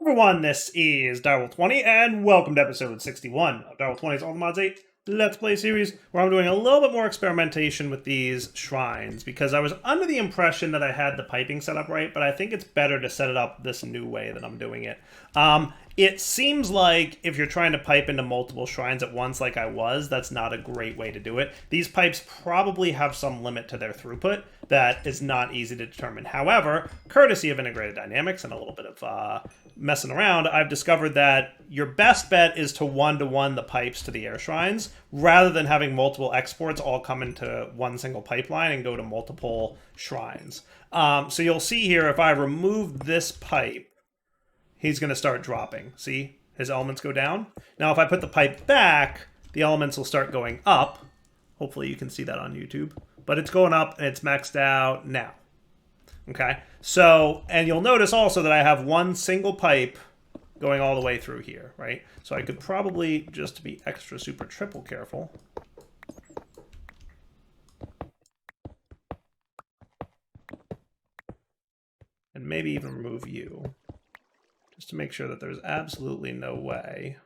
Everyone, this is Direwolf20, and welcome to episode 61 of Direwolf20's All the Mods 8 Let's Play series, where I'm doing a little bit more experimentation with these shrines, because I was under the impression that I had the piping set up right, but I think it's better to set it up this new way that I'm doing it. It seems like if you're trying to pipe into multiple shrines at once like I was, that's not a great way to do it. These pipes probably have some limit to their throughput that is not easy to determine. However, courtesy of integrated dynamics and a little bit of messing around, I've discovered that your best bet is to one-to-one the pipes to the air shrines, rather than having multiple exports all come into one single pipeline and go to multiple shrines. So you'll see here, if I remove this pipe, he's going to start dropping. See? His elements go down. Now if I put the pipe back, the elements will start going up. Hopefully you can see that on YouTube. But it's going up and it's maxed out now. Okay? So, and you'll notice also that I have one single pipe going all the way through here, right? So I could probably, just to be extra super triple careful, and maybe even remove you, just to make sure that there's absolutely no way.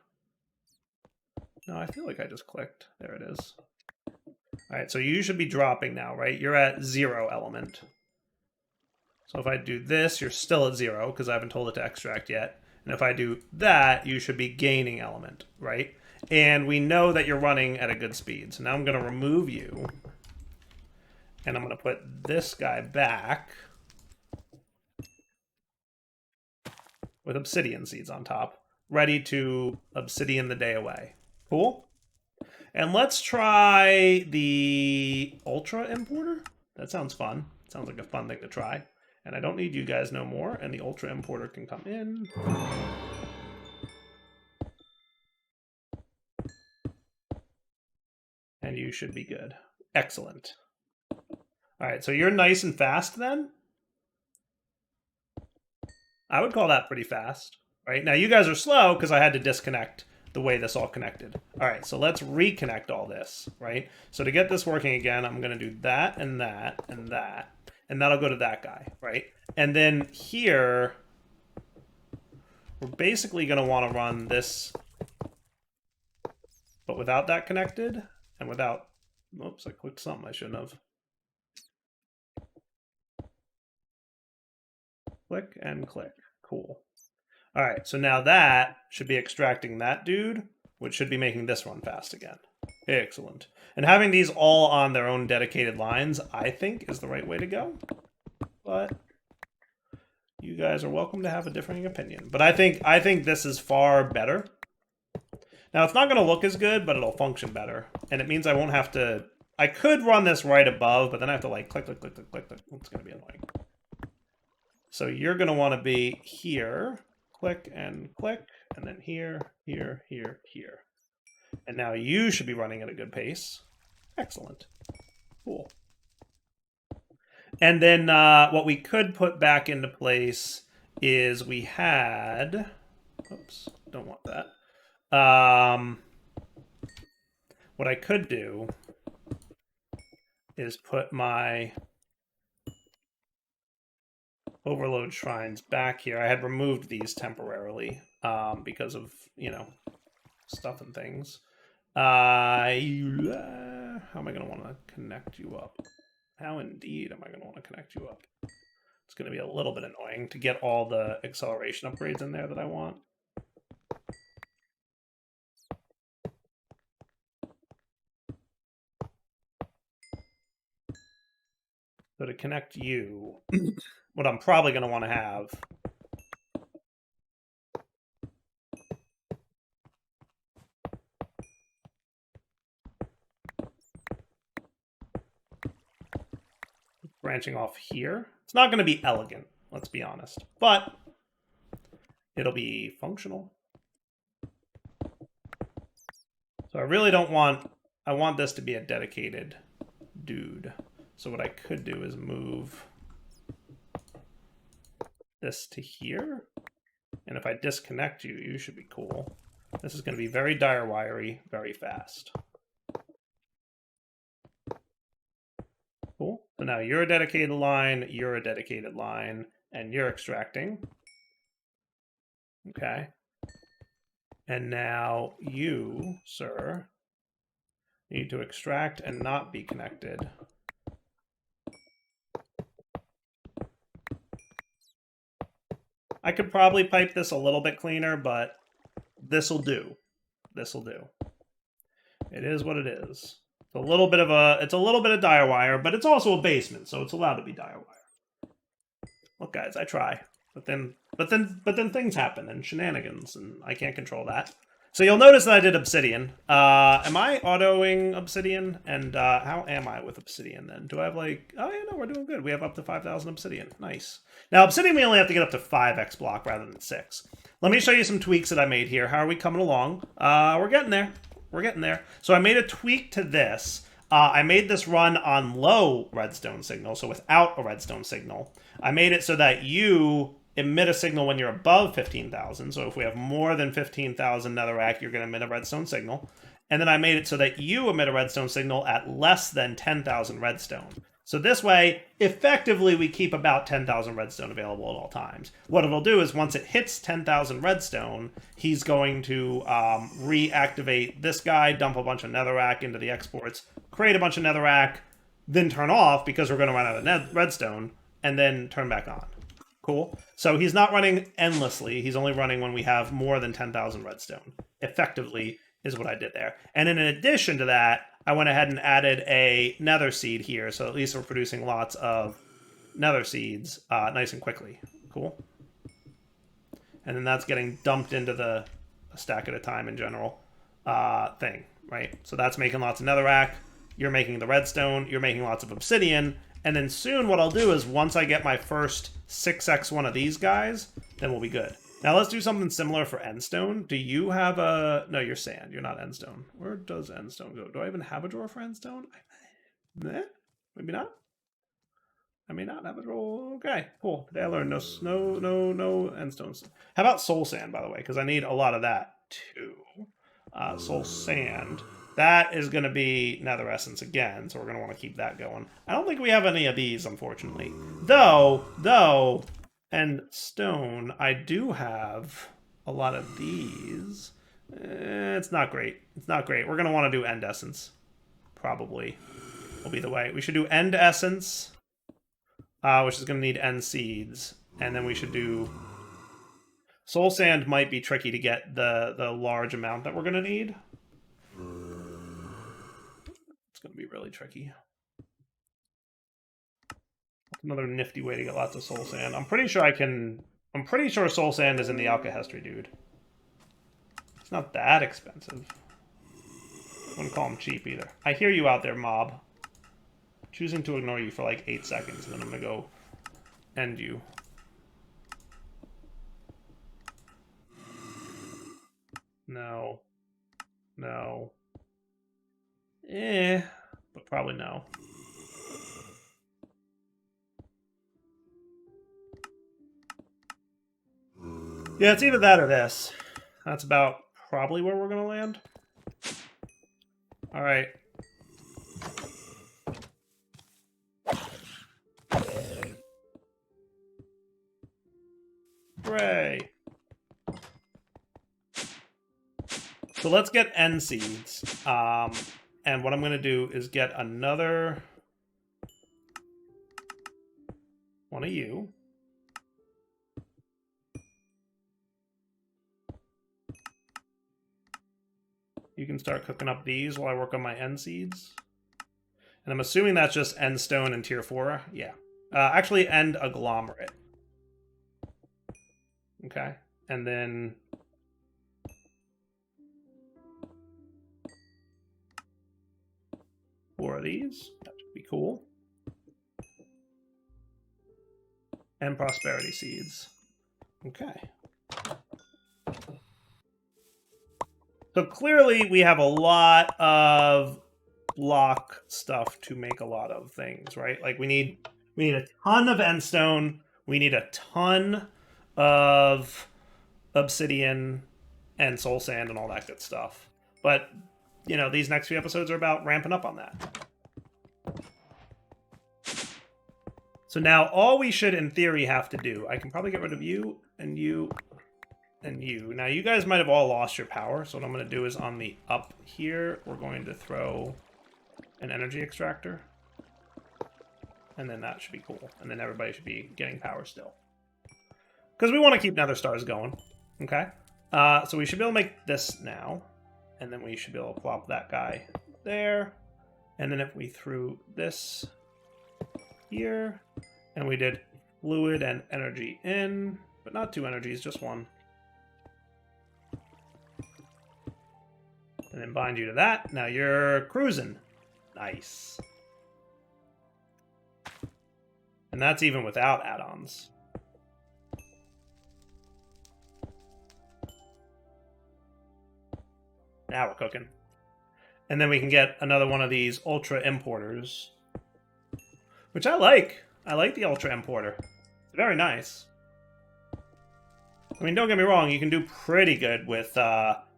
No, I feel like I just clicked. There it is. All right, so you should be dropping now, right? You're at 0 element. So if I do this, you're still at 0 because I haven't told it to extract yet. And if I do that, you should be gaining element, right? And we know that you're running at a good speed. So now I'm going to remove you. And I'm going to put this guy back with obsidian seeds on top, ready to obsidian the day away. Cool? And let's try the Ultra Importer. That sounds fun. Sounds like a fun thing to try. And I don't need you guys no more, and the Ultra Importer can come in. And you should be good. Excellent. All right, so you're nice and fast then? I would call that pretty fast, right? Now you guys are slow because I had to disconnect the way this all connected. All right, so let's reconnect all this, right? So to get this working again, I'm going to do that and that and that. And that'll go to that guy, right? And then here, we're basically going to want to run this, but without that connected, and without, oops, I clicked something I shouldn't have. Click and click. Cool. All right, so now that should be extracting that dude, which should be making this run fast again. Excellent. And having these all on their own dedicated lines, I think, is the right way to go. But you guys are welcome to have a differing opinion. But I think this is far better. Now, it's not going to look as good, but it'll function better. And it means I won't have to... I could run this right above, but then I have to, like, click, click, click, click, click, click. It's going to be annoying. So you're going to want to be here. Click, and then here, here, here, here. And now you should be running at a good pace. Excellent. Cool. And then what we could put back into place is we had... Oops, don't want that. What I could do is put my overload shrines back here. I had removed these temporarily because of, you know, stuff and things. How am I going to want to connect you up? How indeed am I going to want to connect you up? It's going to be a little bit annoying to get all the acceleration upgrades in there that I want. So to connect you, what I'm probably going to want to have branching off here. It's not going to be elegant, let's be honest, but it'll be functional. So I really don't want, I want this to be a dedicated dude. So what I could do is move this to here. And if I disconnect you, you should be cool. This is going to be very dire wiry, very fast. Cool. So now you're a dedicated line, and you're extracting. Okay. And now you, sir, need to extract and not be connected. I could probably pipe this a little bit cleaner, but this'll do. This'll do. It is what it is. It's a little bit of dire wire, but it's also a basement, so it's allowed to be dire wire. Look, guys, I try. But then things happen and shenanigans, and I can't control that. So you'll notice that I did obsidian. Am I autoing obsidian? And how am I with obsidian then? Do I have like... Oh, yeah, no, we're doing good. We have up to 5,000 obsidian. Nice. Now, obsidian, we only have to get up to 5x block rather than 6. Let me show you some tweaks that I made here. How are we coming along? We're getting there. We're getting there. So I made a tweak to this. I made this run on low redstone signal, so without a redstone signal. I made it so that you emit a signal when you're above 15,000. So if we have more than 15,000 netherrack, you're going to emit a redstone signal. And then I made it so that you emit a redstone signal at less than 10,000 redstone. So this way, effectively, we keep about 10,000 redstone available at all times. What it'll do is once it hits 10,000 redstone, he's going to reactivate this guy, dump a bunch of netherrack into the exports, create a bunch of netherrack, then turn off because we're going to run out of redstone, and then turn back on. Cool. So he's not running endlessly. He's only running when we have more than 10,000 redstone. Effectively is what I did there. And in addition to that, I went ahead and added a nether seed here. So at least we're producing lots of nether seeds nice and quickly. Cool. And then that's getting dumped into the stack at a time in general thing, right? So that's making lots of netherrack. You're making the redstone. You're making lots of obsidian. And then soon what I'll do is once I get my first 6x one of these guys, then we'll be good. Now let's do something similar for endstone. Do you have a... No, you're sand. You're not endstone. Where does endstone go? Do I even have a drawer for endstone? Maybe not. I may not have a drawer. Okay, cool. Today I learned no endstones. How about soul sand, by the way? Because I need a lot of that too. Soul sand. That is going to be nether essence again, so we're going to want to keep that going. I don't think we have any of these, unfortunately. Though, and stone, I do have a lot of these. It's not great. It's not great. We're going to want to do end essence. Probably will be the way. We should do end essence, which is going to need end seeds. And then we should do... Soul sand might be tricky to get the large amount that we're going to need. It's going to be really tricky. Another nifty way to get lots of soul sand. I'm pretty sure soul sand is in the alkahestry, dude. It's not that expensive. I wouldn't call them cheap either. I hear you out there, mob. I'm choosing to ignore you for like 8 seconds, and then I'm going to go end you. No. No. But probably no. Yeah, it's either that or this. That's about probably where we're going to land. All right. Hooray. So let's get end seeds. And what I'm going to do is get another one of you. You can start cooking up these while I work on my end seeds. And I'm assuming that's just end stone and tier 4. Yeah. Actually, end agglomerate. Okay. And then... 4 of these. That would be cool. And prosperity seeds. Okay. So clearly we have a lot of block stuff to make a lot of things, right? Like we need a ton of endstone, we need a ton of obsidian and soul sand and all that good stuff. But, you know, these next few episodes are about ramping up on that. So now all we should, in theory, have to do... I can probably get rid of you and you... and you. Now, you guys might have all lost your power, so what I'm going to do is on the up here, we're going to throw an energy extractor. And then that should be cool. And then everybody should be getting power still. Because we want to keep nether stars going. Okay? So we should be able to make this now. And then we should be able to plop that guy there. And then if we threw this here, and we did fluid and energy in, but not 2 energies, just 1. And then bind you to that. Now you're cruising. Nice. And that's even without add-ons. Now we're cooking. And then we can get another one of these ultra importers. Which I like. I like the ultra importer. It's very nice. I mean, don't get me wrong, you can do pretty good with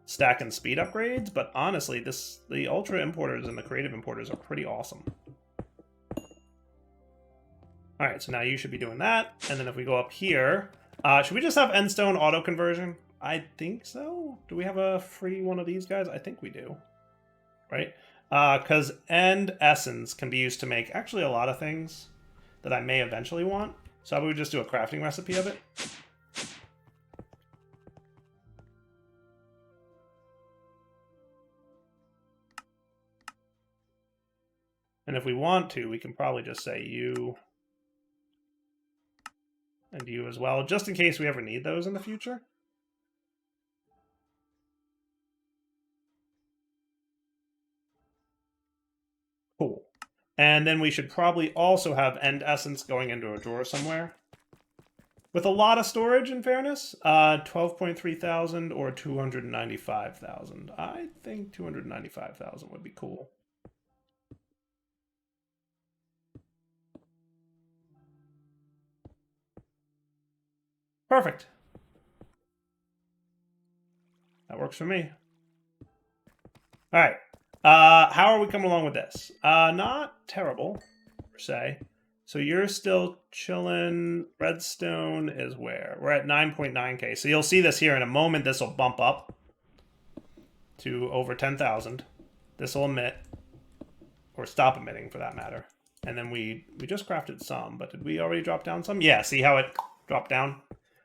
stack and speed upgrades, but honestly, the ultra importers and the creative importers are pretty awesome. Alright, so now you should be doing that. And then if we go up here, should we just have endstone auto conversion? I think so. Do we have a free one of these guys? I think we do. Right? Because end essence can be used to make actually a lot of things that I may eventually want. So I would just do a crafting recipe of it. And if we want to, we can probably just say you and you as well, just in case we ever need those in the future. Cool. And then we should probably also have end essence going into a drawer somewhere. With a lot of storage, in fairness. 12.3 thousand or 295,000. I think 295,000 would be cool. Perfect. That works for me. All right. How are we coming along with this? Not terrible, per se. So you're still chilling. Redstone is where? We're at 9.9k. So you'll see this here in a moment. This will bump up to over 10,000. This will emit, or stop emitting for that matter. And then we just crafted some, but did we already drop down some? Yeah, see how it dropped down?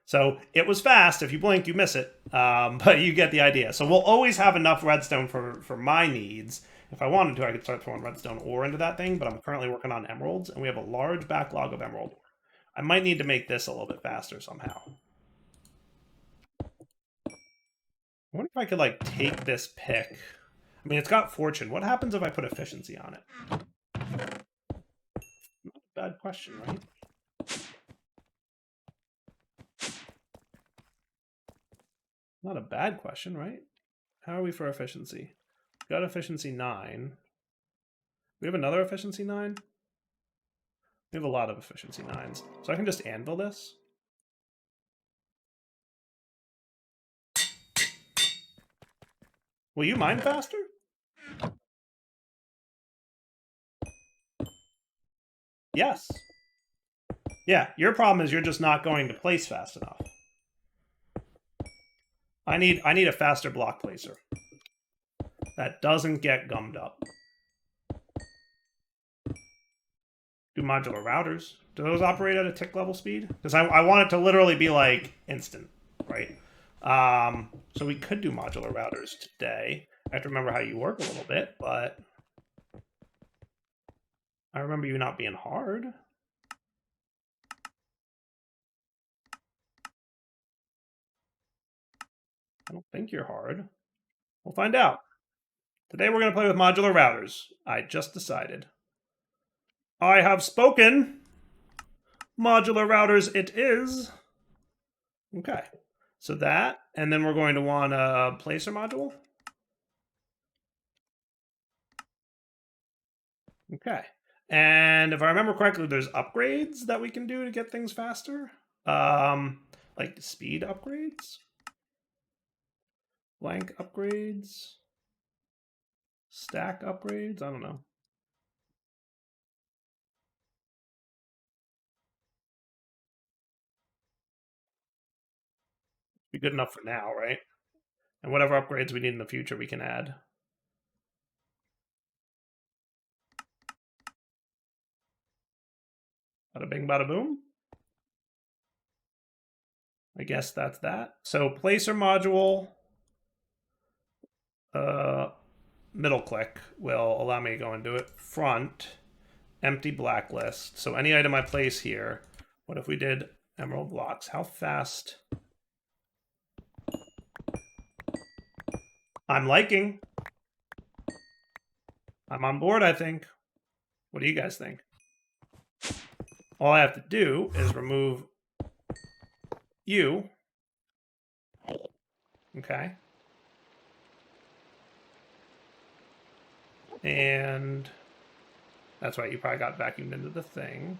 So it was fast. If you blink, you miss it. But you get the idea. So we'll always have enough redstone for my needs. If I wanted to, I could start throwing redstone ore into that thing, but I'm currently working on emeralds, and we have a large backlog of emerald ore. I might need to make this a little bit faster somehow. I wonder if I could, like, take this pick. I mean, it's got fortune. What happens if I put efficiency on it? Not a bad question, right? Not a bad question, right? How are we for efficiency? We got efficiency 9. We have another efficiency 9? We have a lot of efficiency 9s. So I can just anvil this. Will you mine faster? Yes. Yeah, your problem is you're just not going to place fast enough. I need a faster block placer that doesn't get gummed up. Do modular routers. Do those operate at a tick level speed? Because I want it to literally be like instant, right? So we could do modular routers today. I have to remember how you work a little bit, but I remember you not being hard. I don't think you're hard. We'll find out. Today we're going to play with modular routers. I just decided. I have spoken. Modular routers it is. Okay. So that, and then we're going to want a placer module. Okay. And if I remember correctly, there's upgrades that we can do to get things faster. Like speed upgrades. Blank upgrades. Stack upgrades. I don't know. Be good enough for now, right? And whatever upgrades we need in the future, we can add. Bada bing, bada boom. I guess that's that. So placer module, middle click will allow me to go and do it. Front, empty blacklist. So any item I place here, what if we did emerald blocks? How fast? I'm liking. I'm on board, I think. What do you guys think? All I have to do is remove you. Okay. And that's right, you probably got vacuumed into the thing.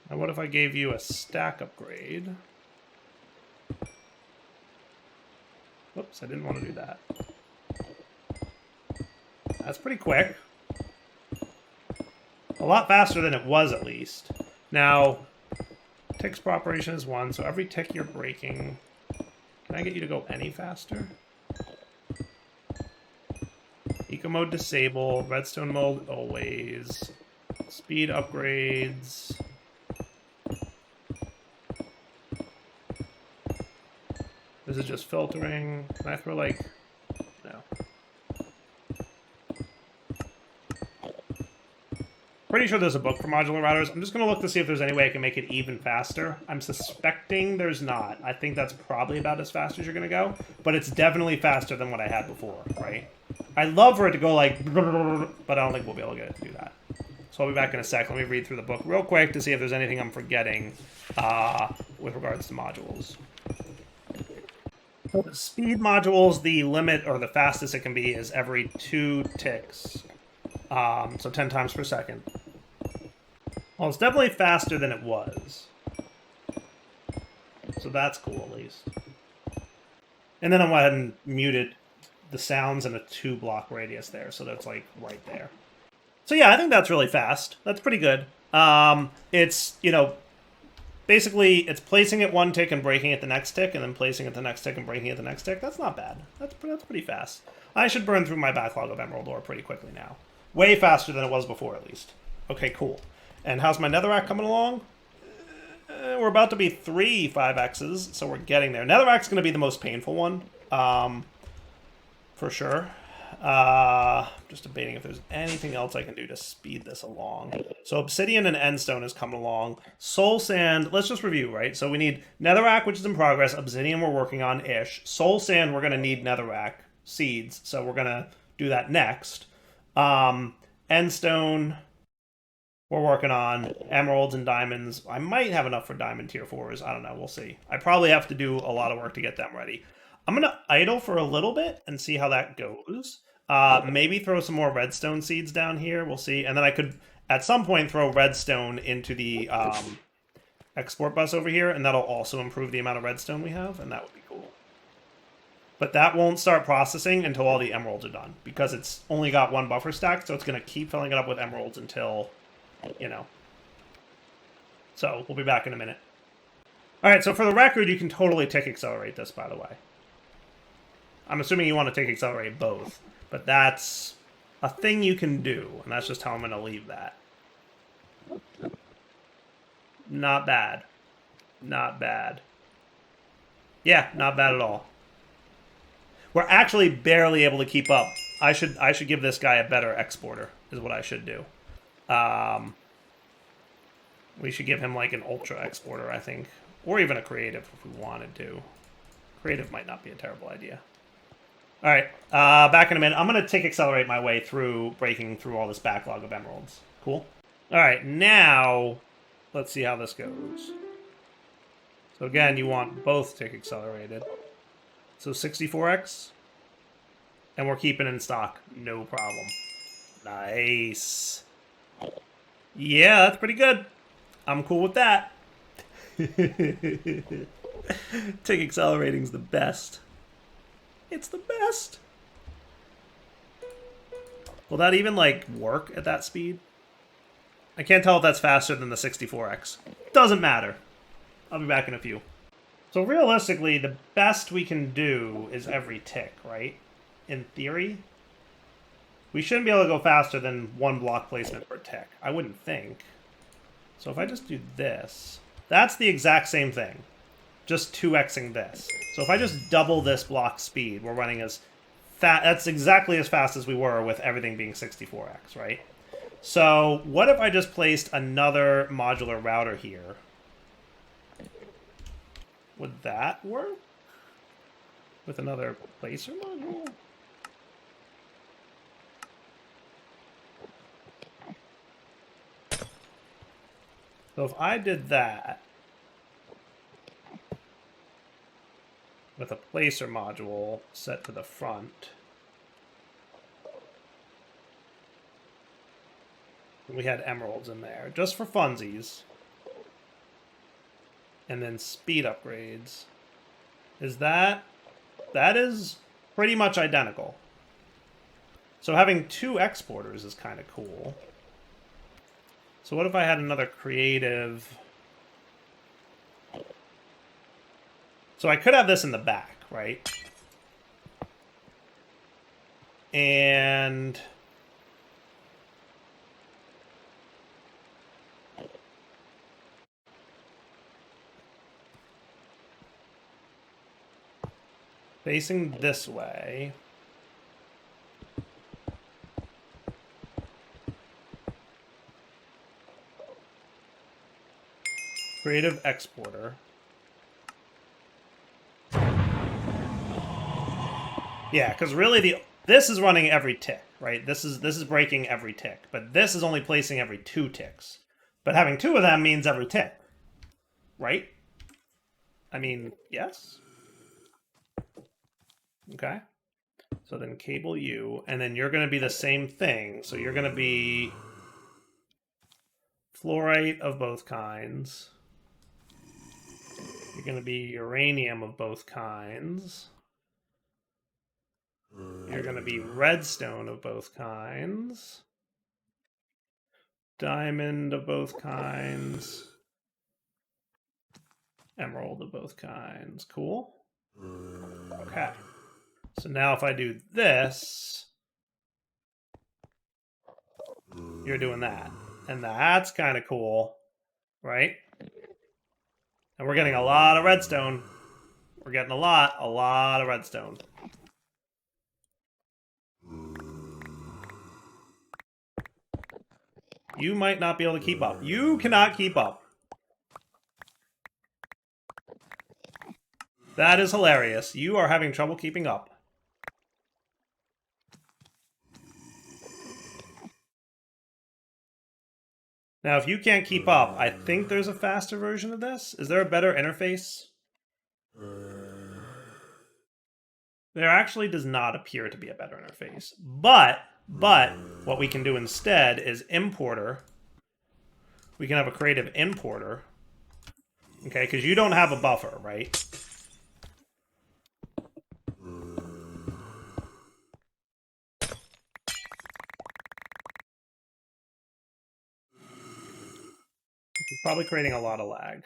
Now what if I gave you a stack upgrade? Whoops, I didn't want to do that. That's pretty quick. A lot faster than it was, at least. Now, ticks per operation is 1, so every tick you're breaking... Can I get you to go any faster? Eco mode disabled, redstone mode always. Speed upgrades. This is just filtering. Can I throw like... No. Pretty sure there's a book for modular routers. I'm just going to look to see if there's any way I can make it even faster. I'm suspecting there's not. I think that's probably about as fast as you're going to go. But it's definitely faster than what I had before, right? I'd love for it to go like... But I don't think we'll be able to get it to do that. So I'll be back in a sec. Let me read through the book real quick to see if there's anything I'm forgetting with regards to modules. So the speed modules, the limit or the fastest it can be is every 2 ticks. So 10 times per second. Well, it's definitely faster than it was. So that's cool, at least. And then I went ahead and muted the sounds in a 2-block radius there, so that's like right there. So yeah, I think that's really fast. That's pretty good. It's, you know, basically it's placing it 1 tick and breaking it the next tick, and then placing it the next tick and breaking it the next tick. That's not bad. That's pretty fast. I should burn through my backlog of emerald ore pretty quickly now. Way faster than it was before, at least. Okay, cool. And how's my netherrack coming along? We're about to be 3 5Xs, so we're getting there. Netherrack's going to be the most painful one, for sure. Just debating if there's anything else I can do to speed this along. So obsidian and endstone is coming along. Soul sand, let's just review, right? So we need netherrack, which is in progress. Obsidian we're working on-ish. Soul sand, we're going to need netherrack seeds, so we're going to do that next. Endstone... We're working on emeralds and diamonds. I might have enough for diamond tier 4s. I don't know. We'll see. I probably have to do a lot of work to get them ready. I'm going to idle for a little bit and see how that goes. Maybe throw some more redstone seeds down here. We'll see. And then I could, at some point, throw redstone into the export bus over here, and that'll also improve the amount of redstone we have, and that would be cool. But that won't start processing until all the emeralds are done, because it's only got 1 buffer stack, so it's going to keep filling it up with emeralds until... you know. So, we'll be back in a minute. Alright, so for the record, you can totally tick accelerate this, by the way. I'm assuming you want to tick accelerate both, but that's a thing you can do, and that's just how I'm going to leave that. Not bad. Not bad. Yeah, not bad at all. We're actually barely able to keep up. I should give this guy a better exporter, is what I should do. We should give him like an ultra exporter, I think. Or even a creative if we wanted to. Creative might not be a terrible idea. Alright, back in a minute. I'm going to tick accelerate my way through breaking through all this backlog of emeralds. Cool? Alright, now let's see how this goes. So again, you want both tick accelerated. So 64x. And we're keeping in stock. No problem. Nice. Yeah, that's pretty good. I'm cool with that. Tick accelerating's the best. It's the best. Will that even, like, work at that speed? I can't tell if that's faster than the 64x. Doesn't matter. I'll be back in a few. So realistically, the best we can do is every tick, right? In theory. We shouldn't be able to go faster than 1 block placement per tick. I wouldn't think. So if I just do this, that's the exact same thing. Just 2xing this. So if I just double this block speed, we're running as fast. That's exactly as fast as we were with everything being 64x, right? So what if I just placed another modular router here? Would that work? With another placer module? So if I did that with a placer module set to the front, we had emeralds in there, just for funsies, and then speed upgrades, that is pretty much identical. So having 2 exporters is kind of cool. So what if I had another creative? So I could have this in the back, right? And facing this way. Creative exporter. Yeah, because really this is running every tick, right? This is breaking every tick, but this is only placing every 2 ticks. But having 2 of them means every tick, right? I mean, yes. Okay. So then cable you, and then you're going to be the same thing. So you're going to be fluorite of both kinds. You're going to be uranium of both kinds. You're going to be redstone of both kinds. Diamond of both kinds. Emerald of both kinds. Cool. Okay. So now if I do this, you're doing that. And that's kind of cool, right? And we're getting a lot of redstone. We're getting a lot of redstone. You might not be able to keep up. You cannot keep up. That is hilarious. You are having trouble keeping up. Now, if you can't keep up, I think there's a faster version of this. Is there a better interface? There actually does not appear to be a better interface. But what we can do instead is importer. We can have a creative importer. Okay, because you don't have a buffer, right? It's probably creating a lot of lag.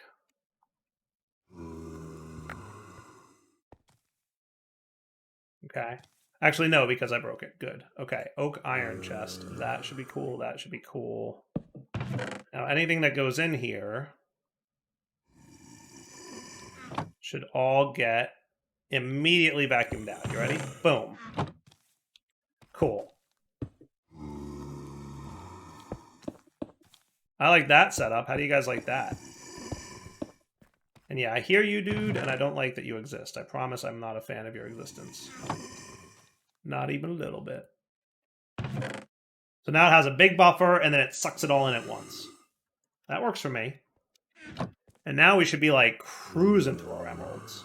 Okay. Actually, no, because I broke it. Good. Okay. Oak iron chest. That should be cool. That should be cool. Now, anything that goes in here should all get immediately vacuumed out. You ready? Boom. Cool. I like that setup. How do you guys like that? And yeah, I hear you, dude, and I don't like that you exist. I promise I'm not a fan of your existence. Not even a little bit. So now it has a big buffer, and then it sucks it all in at once. That works for me. And now we should be, like, cruising through our emeralds.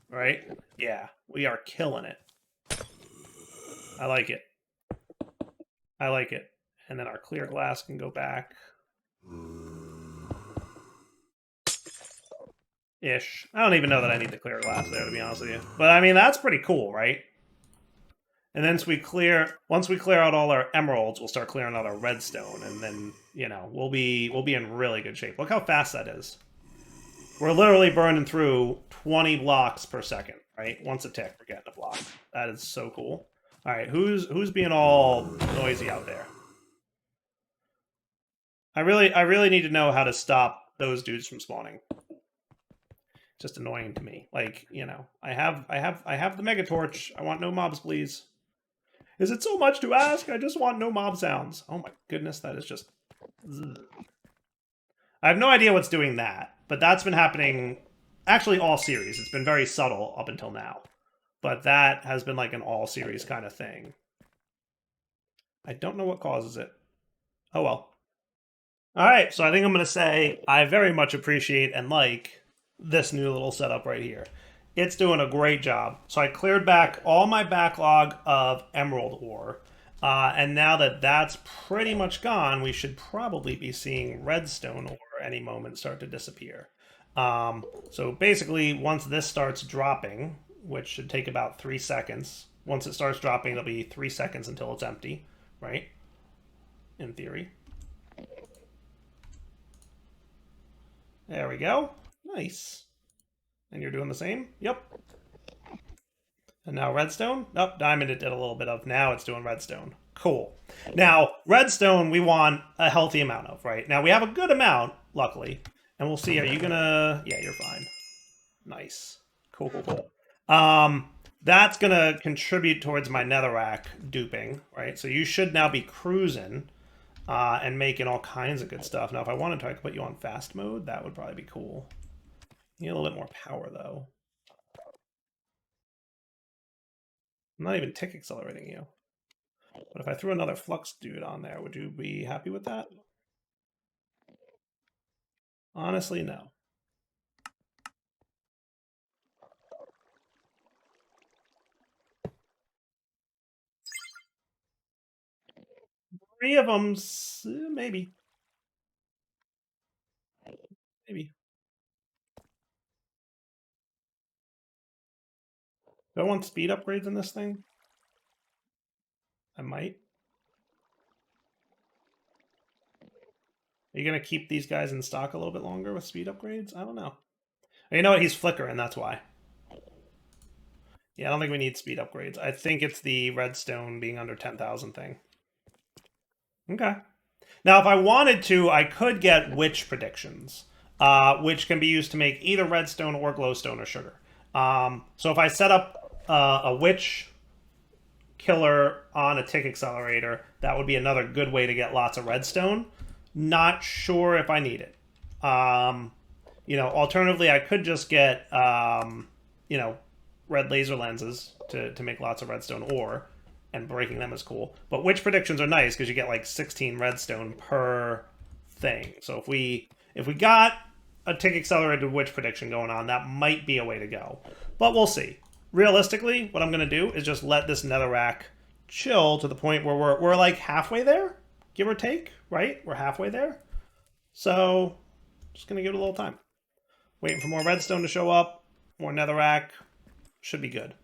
Right? Yeah, we are killing it. I like it. I like it. And then our clear glass can go back. Ish. I don't even know that I need the clear glass there, to be honest with you. But, I mean, that's pretty cool, right? And then once we clear out all our emeralds, we'll start clearing out our redstone, and then we'll be in really good shape. Look how fast that is. We're literally burning through 20 blocks per second, right? Once a tick, we're getting a block. That is so cool. All right, who's being all noisy out there? I really need to know how to stop those dudes from spawning. Just annoying to me. Like, I have the mega torch. I want no mobs, please. Is it so much to ask? I just want no mob sounds. Oh my goodness, that is just... Ugh. I have no idea what's doing that, but that's been happening actually all series. It's been very subtle up until now. But that has been like an all series kind of thing. I don't know what causes it. Oh well. Alright, so I think I'm going to say I very much appreciate and like this new little setup right here. It's doing a great job. So I cleared back all my backlog of emerald ore. And now that that's pretty much gone, we should probably be seeing redstone ore any moment start to disappear. So basically, once this starts dropping, which should take about 3 seconds, once it starts dropping, it'll be 3 seconds until it's empty, right? In theory. There we go. Nice. And you're doing the same? Yep. And now redstone? Oh, diamond it did a little bit of. Now it's doing redstone. Cool. Now, redstone we want a healthy amount of, right? Now, we have a good amount, luckily. And we'll see. Are you gonna... Yeah, you're fine. Nice. Cool, cool, cool. That's gonna contribute towards my netherrack duping, right? So you should now be cruising and making all kinds of good stuff. Now, if I wanted to, I could put you on fast mode. That would probably be cool. You need a little bit more power, though. I'm not even tick accelerating you. But if I threw another flux dude on there, would you be happy with that? Honestly, no. Three of them, maybe. Maybe. Do I want speed upgrades in this thing? I might. Are you going to keep these guys in stock a little bit longer with speed upgrades? I don't know. You know what? He's flickering, that's why. Yeah, I don't think we need speed upgrades. I think it's the redstone being under 10,000 thing. Okay. Now, if I wanted to, I could get witch predictions, which can be used to make either redstone or glowstone or sugar. So if I set up a witch killer on a tick accelerator, that would be another good way to get lots of redstone. Not sure if I need it. Alternatively, I could just get, red laser lenses to make lots of redstone ore, and breaking them is cool. But witch predictions are nice because you get like 16 redstone per thing. So if we got a tick accelerated witch prediction going on, that might be a way to go. But we'll see. Realistically, what I'm going to do is just let this netherrack chill to the point where we're like halfway there, give or take, right? We're halfway there. So just going to give it a little time. Waiting for more redstone to show up, more netherrack. Should be good.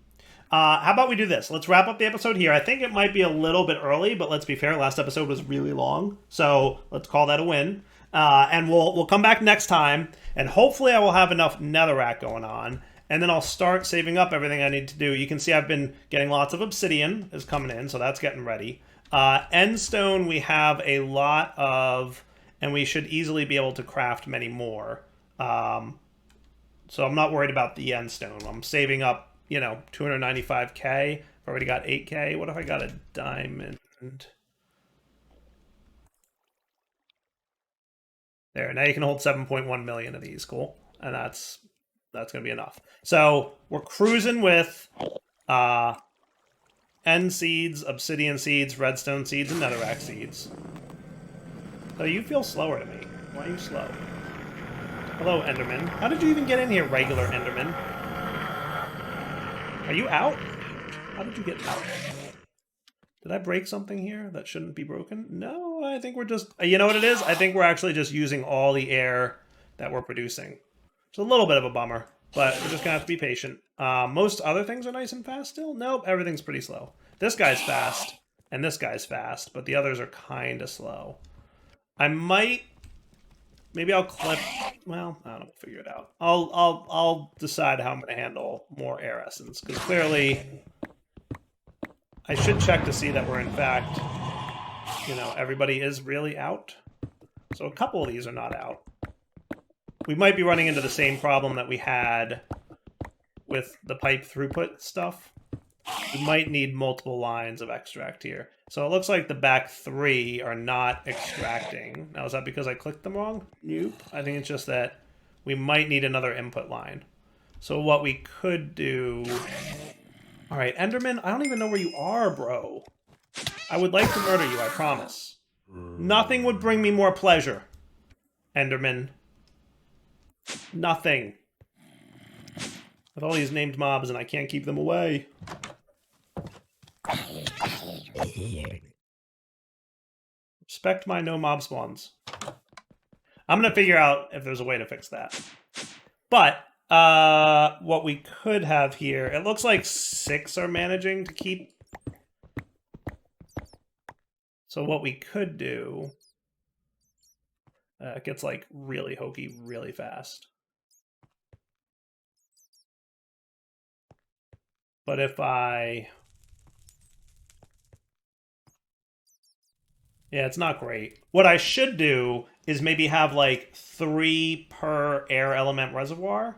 How about we do this? Let's wrap up the episode here. I think it might be a little bit early, but let's be fair. Last episode was really long, so let's call that a win. And we'll come back next time, and hopefully I will have enough netherrack going on, and then I'll start saving up everything I need to do. You can see I've been getting lots of obsidian is coming in, so that's getting ready. Endstone we have a lot of, and we should easily be able to craft many more. So I'm not worried about the endstone. I'm saving up, 295k. I've already got 8k. What if I got a diamond? There, now you can hold 7.1 million of these. Cool. And that's going to be enough. So we're cruising with end seeds, obsidian seeds, redstone seeds, and netherrack seeds. So you feel slower to me. Why are you slow? Hello, Enderman. How did you even get in here, regular Enderman? Are you out? How did you get out? Did I break something here that shouldn't be broken? No, I think we're just... You know what it is? I think we're actually just using all the air that we're producing. It's a little bit of a bummer, but we're just going to have to be patient. Most other things are nice and fast still? Nope, everything's pretty slow. This guy's fast, and this guy's fast, but the others are kind of slow. I might... Maybe I'll clip... Well, I don't know. We'll figure it out. I'll decide how I'm going to handle more air essence, because clearly I should check to see that we're in fact, you know, everybody is really out. So a couple of these are not out. We might be running into the same problem that we had with the pipe throughput stuff. We might need multiple lines of extract here. So it looks like the back 3 are not extracting. Now, is that because I clicked them wrong? Nope. I think it's just that we might need another input line. So what we could do... All right, Enderman, I don't even know where you are, bro. I would like to murder you, I promise. Nothing would bring me more pleasure, Enderman. Nothing. With all these named mobs and I can't keep them away. Respect my no mob spawns. I'm going to figure out if there's a way to fix that. But what we could have here, it looks like 6 are managing to keep. So what we could do, it gets like really hokey really fast. But if I... Yeah, it's not great. What I should do is maybe have like 3 per air element reservoir.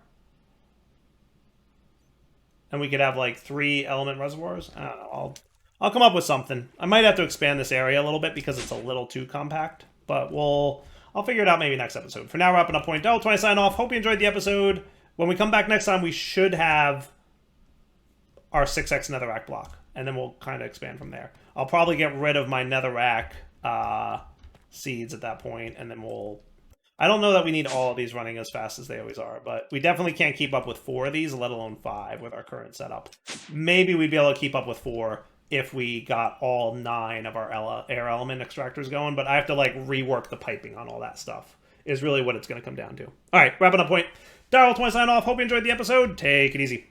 And we could have like 3 element reservoirs. I don't know. I'll come up with something. I might have to expand this area a little bit because it's a little too compact. But I'll figure it out maybe next episode. For now, wrapping up point. Darrell20 sign off. Hope you enjoyed the episode. When we come back next time, we should have our 6x netherrack block. And then we'll kind of expand from there. I'll probably get rid of my netherrack seeds at that point, and then we'll... I don't know that we need all of these running as fast as they always are, but we definitely can't keep up with 4 of these, let alone 5 with our current setup. Maybe we'd be able to keep up with 4 if we got all 9 of our air element extractors going, but I have to like rework the piping on all that stuff, is really what it's going to come down to. All right, wrapping up point. Darrell20 sign off. Hope you enjoyed the episode. Take it easy.